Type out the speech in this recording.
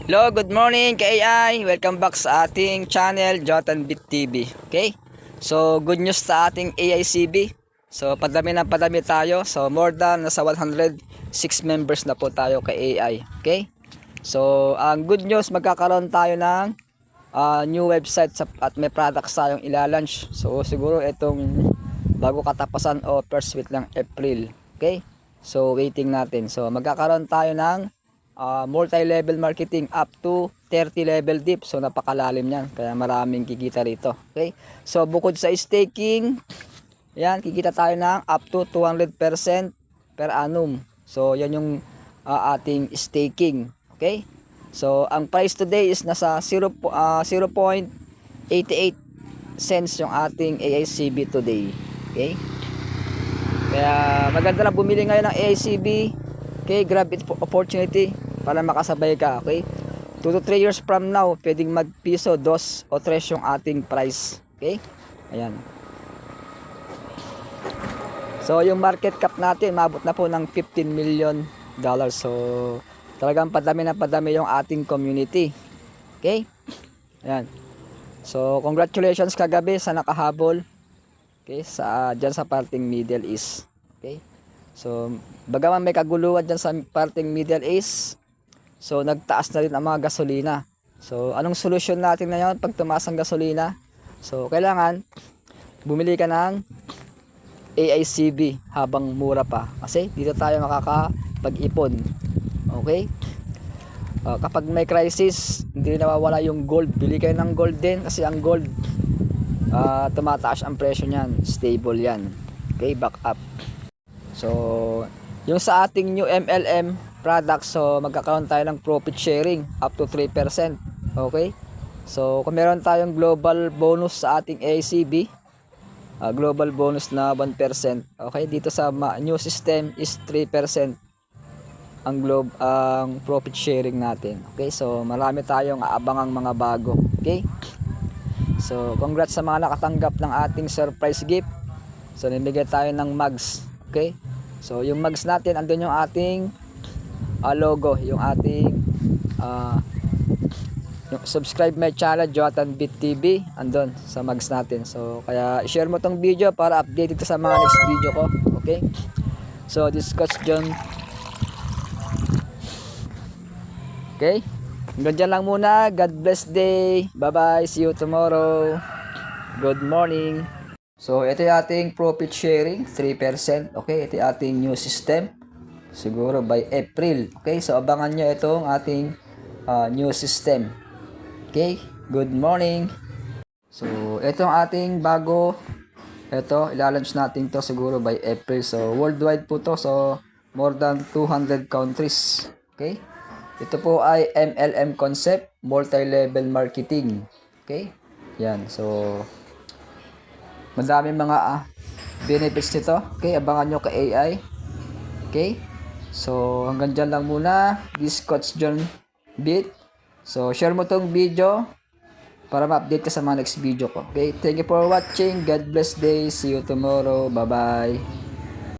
Hello, good morning ka-AI. Welcome back sa ating channel, Jotan Bit TV. Okay? So, good news sa ating AICB. So, padami tayo. So, more than nasa 106 members na po tayo ka-AI. Okay? So, ang good news, magkakaroon tayo ng new website at may products tayong ilalunch. So, siguro itong bago katapasan o first week ng April. Okay? So, waiting natin. So, magkakaroon tayo ng multi-level marketing up to 30 level deep. So napakalalim yan, kaya maraming kikita rito. Okay, so bukod sa staking, yan, kikita tayo ng up to 200% per annum. So yan yung ating staking. Okay, so ang price today is nasa 0.88 cents yung ating AICB today. Okay, kaya maganda na bumili ngayon ng AICB. Okay, grab it opportunity para makasabay ka. Okay, 2 to 3 years from now, pwedeng magpiso, 2 o 3 yung ating price. Okay, ayan. So yung market cap natin, mabot na po ng $15 million. So talagang padami yung ating community. Okay, ayan. So congratulations kagabi sa nakahabol. Okay, dyan sa parting Middle East. Okay, so bagaman may kaguluhan dyan sa parting Middle East, so nagtaas na rin ang mga gasolina. So anong solusyon natin ngayon pag tumaas ang gasolina? So kailangan bumili ka ng AICB habang mura pa, kasi dito tayo makakapag-ipon. Okay, kapag may crisis, hindi nawawala yung gold. Bili kayo ng gold din, kasi ang gold tumataas ang presyo niyan, stable yan. Okay, back up. So yung sa ating new MLM product, so magkakaroon tayo ng profit sharing up to 3%. Okay, so kung meron tayong global bonus sa ating AICB, global bonus na 1%. Okay, dito sa new system is 3% ang profit sharing natin. Okay, so marami tayong aabangang mga bago. Okay, so congrats sa mga nakatanggap ng ating surprise gift. So nimigay tayo ng mugs. Okay, so yung mugs natin, andun yung ating logo, yung ating yung subscribe my channel, Jotan Bit TV, andun sa mugs natin. So kaya share mo tong video para updated ka sa mga next video ko. Okay, so this is Coach John. Okay, hanggang dyan lang muna. God bless day. Bye bye, see you tomorrow. Good morning. So ito yung ating profit sharing, 3%. Okay, ito yung ating new system, siguro by April. Okay, so abangan nyo itong ating new system. Okay, good morning. So ito ang ating bago. Ito, ilalunch natin to siguro by April. So worldwide po to, so more than 200 countries. Okay, ito po ay MLM concept, multi-level marketing. Okay, yan. So madaming mga benefits nito. Okay, abangan nyo ka AI. Okay, so hanggang dyan lang muna. This Coach John Bit. So share mo tong video para ma-update ka sa mga next video ko. Okay, thank you for watching. God bless day. See you tomorrow. Bye bye.